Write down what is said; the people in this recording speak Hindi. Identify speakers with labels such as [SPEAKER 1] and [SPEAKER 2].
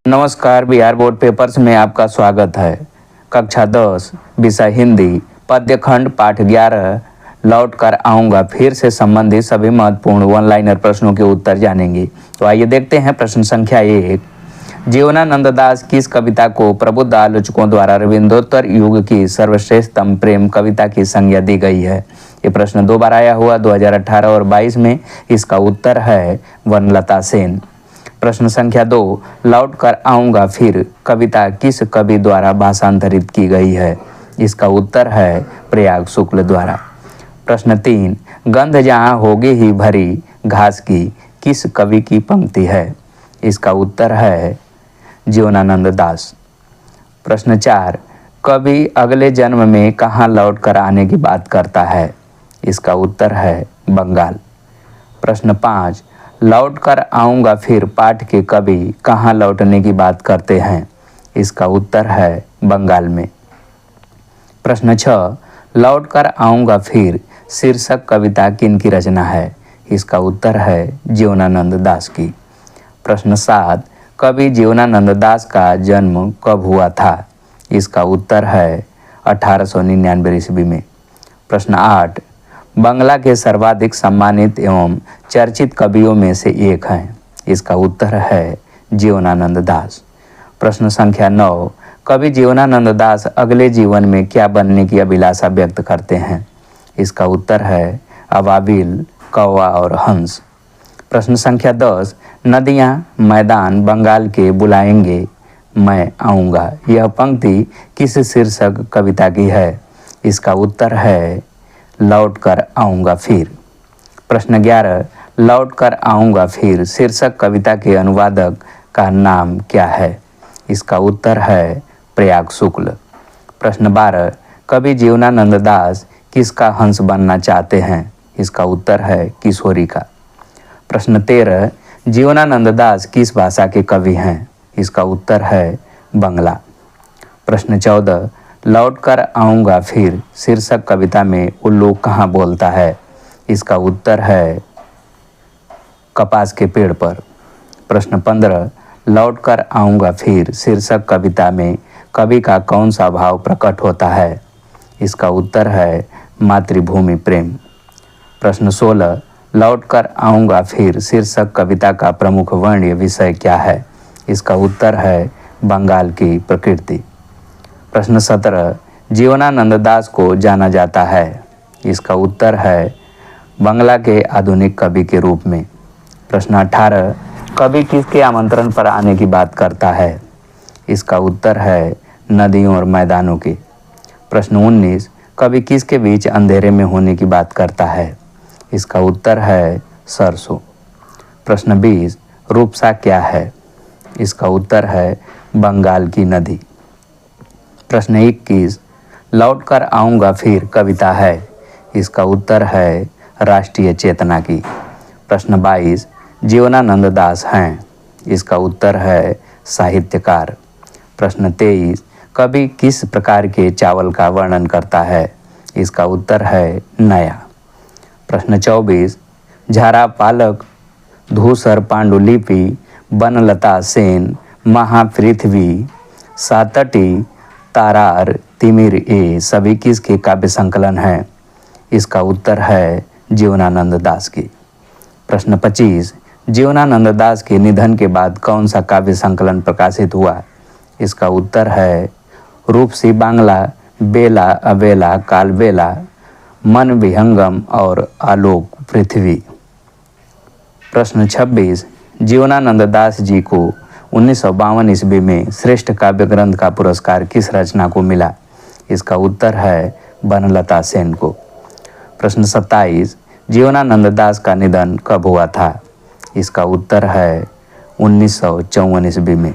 [SPEAKER 1] नमस्कार, बिहार बोर्ड पेपर्स में आपका स्वागत है। कक्षा 10 विषय हिंदी पद्यखंड पाठ 11 लौट कर आऊँगा फिर से संबंधित सभी महत्वपूर्ण वन लाइनर प्रश्नों के उत्तर जानेंगे। तो आइए देखते हैं प्रश्न संख्या 1। जीवनानंद दास किस कविता को प्रबुद्ध आलोचकों द्वारा रविंद्रोत्तर युग की सर्वश्रेष्ठतम प्रेम कविता की संज्ञा दी गई है? ये प्रश्न 2 बार आया हुआ 2018 और 22 में। इसका उत्तर है वनलता सेन। प्रश्न संख्या 2, लौट कर आऊँगा फिर कविता किस कवि द्वारा भाषांतरित की गई है? इसका उत्तर है प्रयाग शुक्ल द्वारा। प्रश्न 3, गंध जहाँ होगी ही भरी घास की किस कवि की पंक्ति है? इसका उत्तर है जीवनानंद दास। प्रश्न 4, कवि अगले जन्म में कहाँ लौट कर आने की बात करता है? इसका उत्तर है बंगाल। प्रश्न 5, लौट कर आऊँगा फिर पाठ के कवि कहाँ लौटने की बात करते हैं? इसका उत्तर है बंगाल में। प्रश्न 6, लौट कर आऊँगा फिर शीर्षक कविता किन की रचना है? इसका उत्तर है जीवनानंद दास की। प्रश्न 7, कवि जीवनानंद दास का जन्म कब हुआ था? इसका उत्तर है 1899 ईस्वी में। प्रश्न 8, बंगला के सर्वाधिक सम्मानित एवं चर्चित कवियों में से एक हैं। इसका उत्तर है जीवनानंद दास। प्रश्न संख्या 9, कवि जीवनानंद दास अगले जीवन में क्या बनने की अभिलाषा व्यक्त करते हैं? इसका उत्तर है अबाबिल, कौवा और हंस। प्रश्न संख्या 10, नदियाँ मैदान बंगाल के बुलाएंगे मैं आऊँगा यह पंक्ति किस शीर्षक कविता की है? इसका उत्तर है लौट कर आऊँगा फिर। प्रश्न 11, लौट कर आऊँगा फिर शीर्षक कविता के अनुवादक का नाम क्या है? इसका उत्तर है प्रयाग शुक्ल। प्रश्न 12, कवि जीवनानंद दास किसका हंस बनना चाहते हैं? इसका उत्तर है किशोरी का। प्रश्न 13, जीवनानंद दास किस भाषा के कवि हैं? इसका उत्तर है बंगला। प्रश्न 14, लौट कर आऊँगा फिर शीर्षक कविता में उल्लू कहाँ बोलता है? इसका उत्तर है कपास के पेड़ पर। प्रश्न 15, लौट कर आऊँगा फिर शीर्षक कविता में कवि का कौन सा भाव प्रकट होता है? इसका उत्तर है मातृभूमि प्रेम। प्रश्न 16, लौट कर आऊँगा फिर शीर्षक कविता का प्रमुख वर्ण्य विषय क्या है? इसका उत्तर है बंगाल की प्रकृति। प्रश्न 17, जीवनानंद दास को जाना जाता है? इसका उत्तर है बंगला के आधुनिक कवि के रूप में। प्रश्न 18, कवि किसके आमंत्रण पर आने की बात करता है? इसका उत्तर है नदियों और मैदानों के। प्रश्न 19, कवि किसके बीच अंधेरे में होने की बात करता है? इसका उत्तर है सरसों। प्रश्न 20, रूपसा क्या है? इसका उत्तर है बंगाल की नदी। प्रश्न 21, लौट कर आऊँगा फिर कविता है? इसका उत्तर है राष्ट्रीय चेतना की। प्रश्न 22, जीवनानंद दास हैं? इसका उत्तर है साहित्यकार। प्रश्न 23, कवि किस प्रकार के चावल का वर्णन करता है? इसका उत्तर है नया। प्रश्न 24, झारा पालक धूसर पांडुलिपि बनलता सेन महापृथ्वी सातटी तारार तिमिर ए सभी किसके काव्य संकलन है? इसका उत्तर है जीवनानंद दास की। प्रश्न 25, जीवनानंद दास के निधन के बाद कौन सा काव्य संकलन प्रकाशित हुआ? इसका उत्तर है रूपसी बांग्ला, बेला अबेला कालबेला, मन विहंगम और आलोक पृथ्वी। प्रश्न 26, जीवनानंद दास जी को 1952 ईस्वी में श्रेष्ठ काव्य ग्रंथ का पुरस्कार किस रचना को मिला? इसका उत्तर है बनलता सेन को। प्रश्न 27, जीवनानंद दास का निधन कब हुआ था? इसका उत्तर है 1954 ईस्वी में।